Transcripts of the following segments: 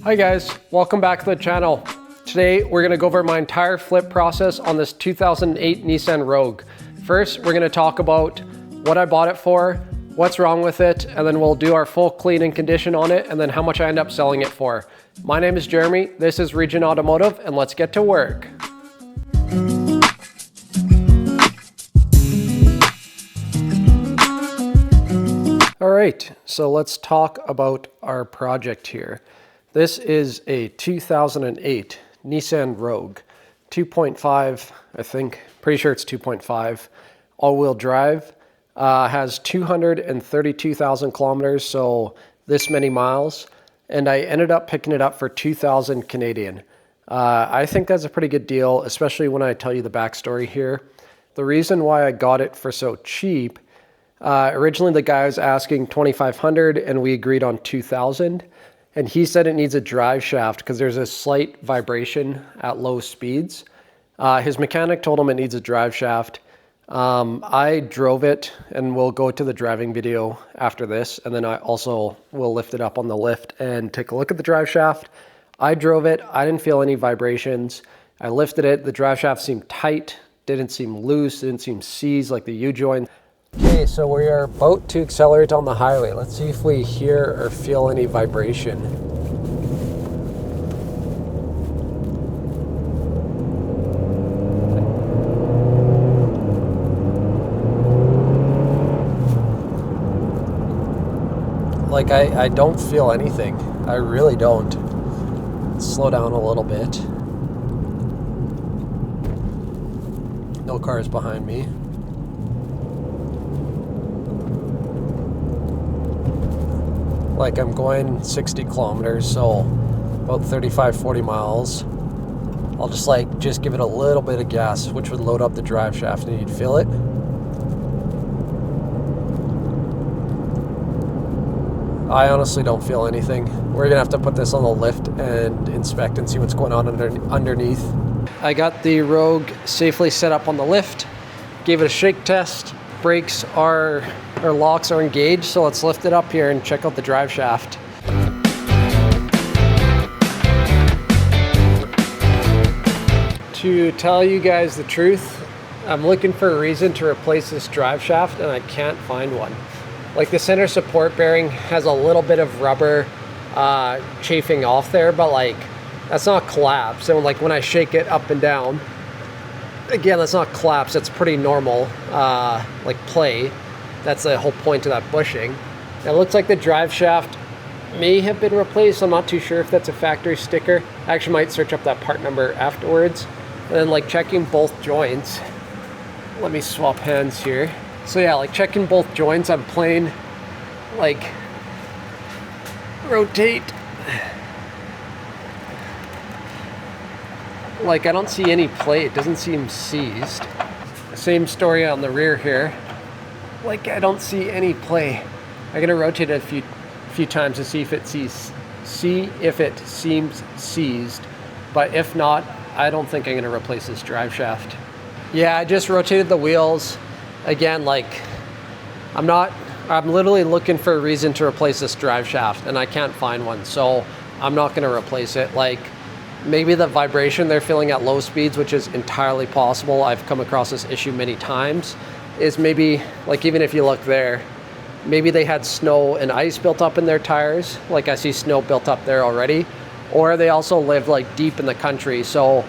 Hi guys, welcome back to the channel. Today we're going to go over my entire flip process on this 2008 Nissan Rogue. First, we're going to talk about what I bought it for, what's wrong with it, and then we'll do our full clean and condition on it, and then how much I end up selling it for. My name is Jeremy, this is Region Automotive, and let's get to work. Alright, so let's talk about our project here. This is a 2008 Nissan Rogue, 2.5, I think, pretty sure it's 2.5, all-wheel drive, has 232,000 kilometers, so this many miles, and I ended up picking it up for 2,000 Canadian. I think that's a pretty good deal, especially when I tell you the backstory here. The reason why I got it for so cheap, originally the guy was asking 2,500 and we agreed on 2,000. And he said it needs a drive shaft because there's a slight vibration at low speeds. His mechanic told him it needs a drive shaft. I drove it, and we'll go to the driving video after this. And then I also will lift it up on the lift and take a look at the drive shaft. I drove it. I didn't feel any vibrations. I lifted it. The drive shaft seemed tight, didn't seem loose, didn't seem seized like the U-joint. Okay, so we are about to accelerate on the highway. Let's see if we hear or feel any vibration. Like, I don't feel anything. I really don't. Let's slow down a little bit. No cars behind me. Like, I'm going 60 kilometers, so about 35-40 miles. I'll just give it a little bit of gas, which would load up the drive shaft, and you'd feel it. I honestly don't feel anything. We're gonna have to put this on the lift and inspect and see what's going on underneath. I got the Rogue safely set up on the lift, gave it a shake test. Brakes our locks are engaged, so let's lift it up here and check out the drive shaft. To tell you guys the truth, I'm looking for a reason to replace this drive shaft and I can't find one. Like, the center support bearing has a little bit of rubber chafing off there, but like, that's not collapsed. So like, when I shake it up and down, again, that's not collapse, that's pretty normal, like play. That's the whole point of that bushing. It looks like the drive shaft may have been replaced. I'm not too sure if that's a factory sticker. I actually might search up that part number afterwards. And then like checking both joints. Let me swap hands here. So yeah, like checking both joints, I'm playing like rotate. Like, I don't see any play, it doesn't seem seized. Same story on the rear here. Like, I don't see any play. I'm gonna rotate it a few times to see if it seems seized. But if not, I don't think I'm gonna replace this drive shaft. Yeah, I just rotated the wheels. Again, like, I'm literally looking for a reason to replace this drive shaft and I can't find one, so I'm not gonna replace it. Like, maybe the vibration they're feeling at low speeds, which is entirely possible, I've come across this issue many times, is maybe, like, even if you look there, maybe they had snow and ice built up in their tires. Like, I see snow built up there already. Or they also live like deep in the country, so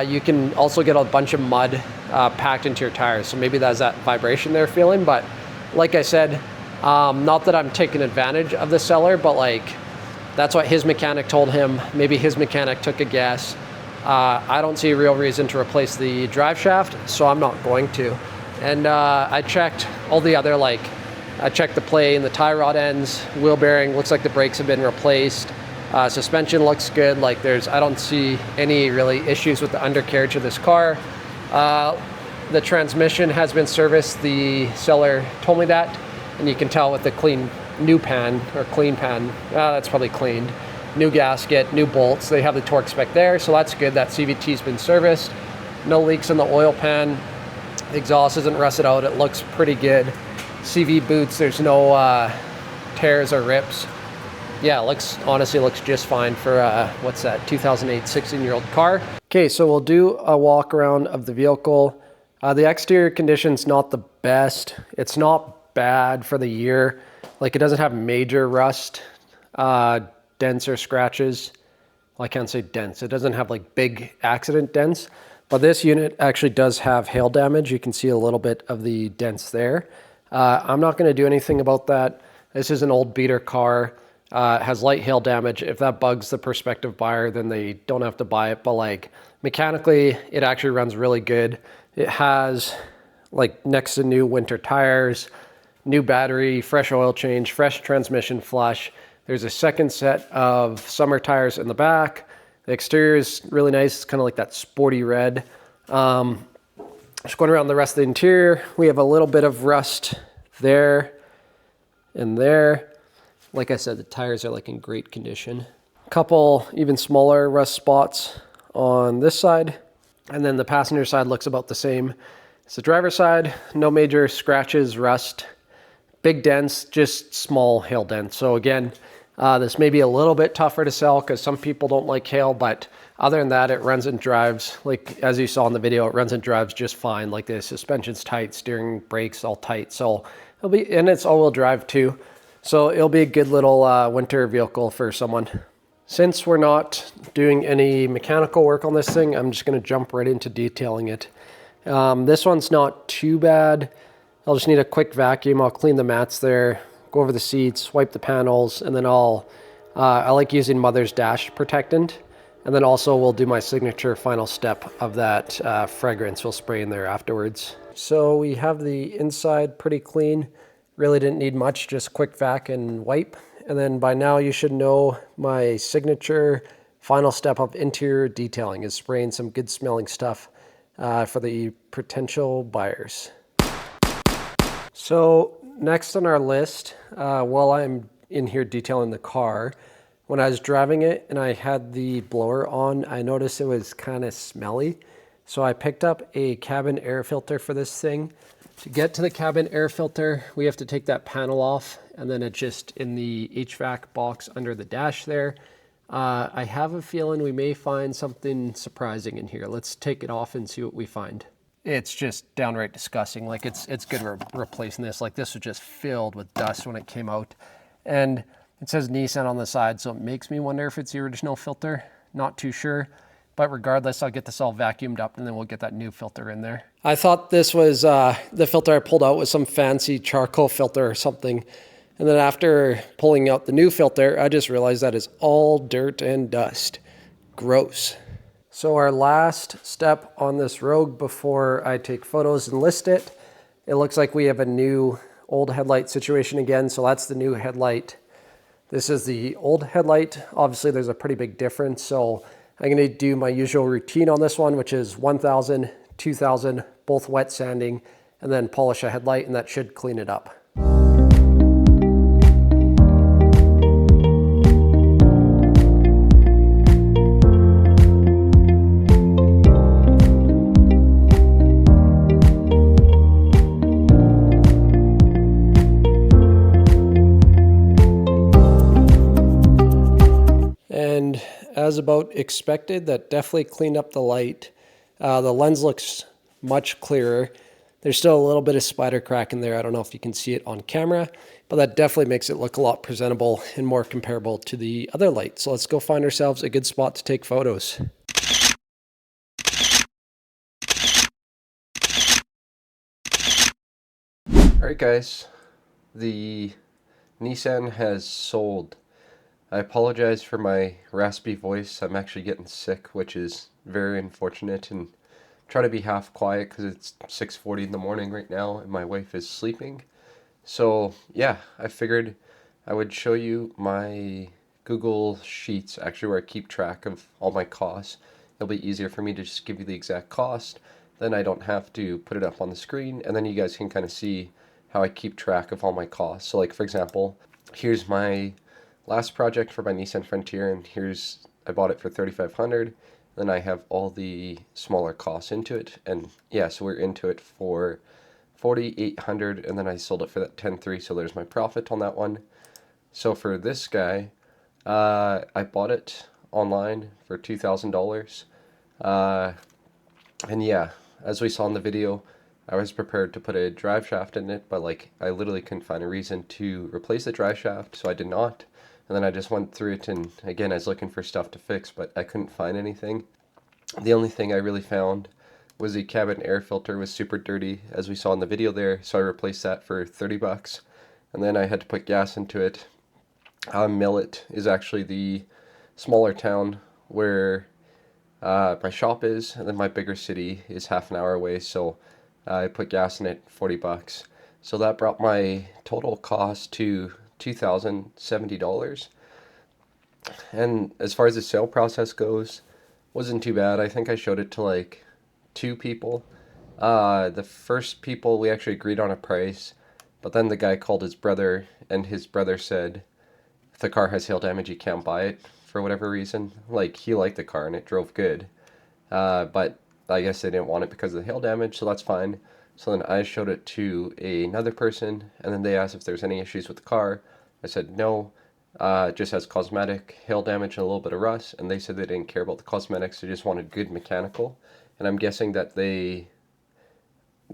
you can also get a bunch of mud packed into your tires. So maybe that's that vibration they're feeling. But like I said, not that I'm taking advantage of the seller, but like, that's what his mechanic told him. Maybe his mechanic took a guess. I don't see a real reason to replace the drive shaft, so I'm not going to. And I checked all the other, like, I checked the play and the tie rod ends, wheel bearing, looks like the brakes have been replaced. Suspension looks good. Like, I don't see any really issues with the undercarriage of this car. The transmission has been serviced. The seller told me that, and you can tell with the clean pan. That's probably cleaned. New gasket, new bolts. They have the torque spec there, so that's good. That CVT's been serviced. No leaks in the oil pan. The exhaust isn't rusted out. It looks pretty good. CV boots, there's no tears or rips. yeah, honestly looks just fine for what's that, 2008 16-year-old car. Okay, so we'll do a walk around of the vehicle. The exterior condition's not the best. It's not bad for the year. Like, it doesn't have major rust, dents or scratches. Well, I can't say dents. It doesn't have like big accident dents, but this unit actually does have hail damage. You can see a little bit of the dents there. I'm not going to do anything about that. This is an old beater car. Has light hail damage. If that bugs the prospective buyer, then they don't have to buy it. But like mechanically, it actually runs really good. It has like next to new winter tires, new battery, fresh oil change, fresh transmission flush. There's a second set of summer tires in the back. The exterior is really nice. It's kind of like that sporty red. Just going around the rest of the interior, we have a little bit of rust there and there. Like I said, the tires are like in great condition. A couple even smaller rust spots on this side. And then the passenger side looks about the same as the driver's side. No major scratches, rust, big dents, just small hail dents. So again, this may be a little bit tougher to sell because some people don't like hail, but other than that, it runs and drives, like as you saw in the video, it runs and drives just fine. Like the suspension's tight, steering, brakes all tight. So it'll be, and it's all-wheel drive too. So it'll be a good little winter vehicle for someone. Since we're not doing any mechanical work on this thing, I'm just gonna jump right into detailing it. This one's not too bad. I'll just need a quick vacuum. I'll clean the mats there, go over the seats, wipe the panels, and then I like using Mother's Dash protectant. And then also we'll do my signature final step of that fragrance we'll spray in there afterwards. So we have the inside pretty clean. Really didn't need much, just quick vac and wipe. And then by now you should know my signature final step of interior detailing is spraying some good smelling stuff for the potential buyers. So next on our list, while I'm in here detailing the car, when I was driving it and I had the blower on, I noticed it was kind of smelly. So I picked up a cabin air filter for this thing. To get to the cabin air filter, we have to take that panel off, and then it's just in the HVAC box under the dash there. I have a feeling we may find something surprising in here. Let's take it off and see what we find. It's just downright disgusting. Like it's good replacing this. Like this was just filled with dust when it came out. And it says Nissan on the side, so it makes me wonder if it's the original filter. Not too sure. But regardless, I'll get this all vacuumed up and then we'll get that new filter in there. I thought this was, the filter I pulled out was some fancy charcoal filter or something. And then after pulling out the new filter, I just realized that is all dirt and dust. Gross. So our last step on this Rogue before I take photos and list it, it looks like we have a new old headlight situation again. So that's the new headlight. This is the old headlight. Obviously there's a pretty big difference. So I'm going to do my usual routine on this one, which is 1000, 2000, both wet sanding, and then polish a headlight, and that should clean it up. And as about expected, that definitely cleaned up the light. The lens looks much clearer. There's still a little bit of spider crack in there. I don't know if you can see it on camera, but that definitely makes it look a lot presentable and more comparable to the other light. So let's go find ourselves a good spot to take photos. All right, guys, the Nissan has sold. I apologize for my raspy voice. I'm actually getting sick, which is very unfortunate, and try to be half quiet because it's 6:40 in the morning right now and my wife is sleeping. So yeah, I figured I would show you my Google Sheets, actually where I keep track of all my costs. It'll be easier for me to just give you the exact cost. Then I don't have to put it up on the screen, and then you guys can kind of see how I keep track of all my costs. So like, for example, here's my last project for my Nissan Frontier, and I bought it for $3,500. Then I have all the smaller costs into it, and yeah, so we're into it for $4,800, and then I sold it for that $10,300, so there's my profit on that one. So for this guy, I bought it online for $2,000. Uh, and yeah, as we saw in the video, I was prepared to put a drive shaft in it, but like I literally couldn't find a reason to replace the drive shaft, so I did not. And then I just went through it, and again, I was looking for stuff to fix, but I couldn't find anything. The only thing I really found was the cabin air filter was super dirty, as we saw in the video there, so I replaced that for 30 bucks. And then I had to put gas into it. Millet is actually the smaller town where my shop is, and then my bigger city is half an hour away, so I put gas in it, 40 bucks. So that brought my total cost to $2,070. And as far as the sale process goes, wasn't too bad. I think I showed it to like two people. The first people we actually agreed on a price, but then the guy called his brother, and his brother said if the car has hail damage, he can't buy it for whatever reason. Like he liked the car and it drove good, but I guess they didn't want it because of the hail damage, so that's fine. So then I showed it to another person, and then they asked if there's any issues with the car. I said no, it just has cosmetic hail damage and a little bit of rust, and they said they didn't care about the cosmetics, they just wanted good mechanical. And I'm guessing that they,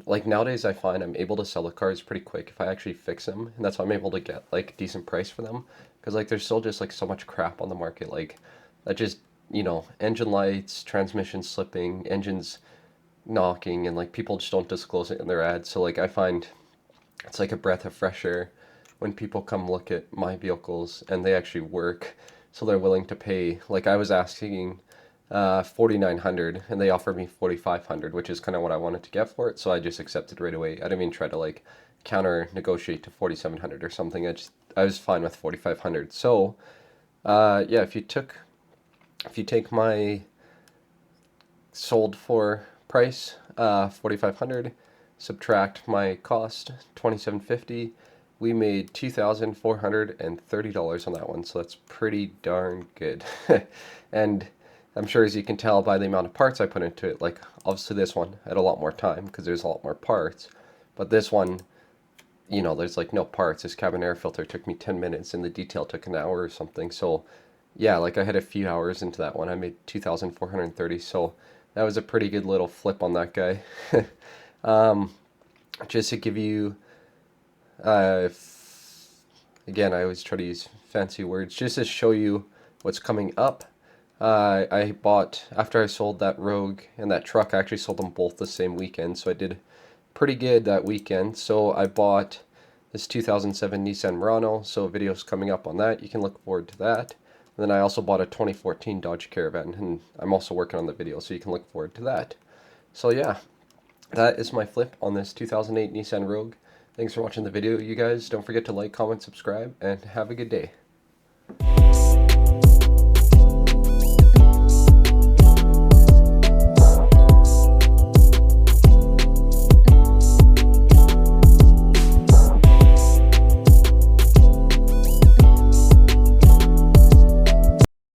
like nowadays I find I'm able to sell the cars pretty quick if I actually fix them, and that's why I'm able to get like a decent price for them. Because like there's still just like so much crap on the market, like that just, engine lights, transmission slipping, engines knocking, and like people just don't disclose it in their ads. So like I find it's like a breath of fresh air when people come look at my vehicles and they actually work, so they're willing to pay. Like I was asking 4,900 and they offered me 4,500, which is kind of what I wanted to get for it, so I just accepted right away. I didn't even try to like counter negotiate to 4,700 or something. I was fine with 4,500. So yeah, if you take my sold for price, 4,500, subtract my cost, 2,750, we made $2,430 on that one, so that's pretty darn good. And I'm sure, as you can tell by the amount of parts I put into it, like obviously this one had a lot more time because there's a lot more parts, but this one, there's like no parts. This cabin air filter took me 10 minutes and the detail took an hour or something. So yeah, like I had a few hours into that one. I made 2,430. So that was a pretty good little flip on that guy. um, just to give you, again, I always try to use fancy words just to show you what's coming up. I bought, after I sold that Rogue and that truck, I actually sold them both the same weekend. So I did pretty good that weekend. So I bought this 2007 Nissan Murano, so a video's coming up on that. You can look forward to that. And then I also bought a 2014 Dodge Caravan, and I'm also working on the video, so you can look forward to that. So yeah, that is my flip on this 2008 Nissan Rogue. Thanks for watching the video, you guys. Don't forget to like, comment, subscribe, and have a good day.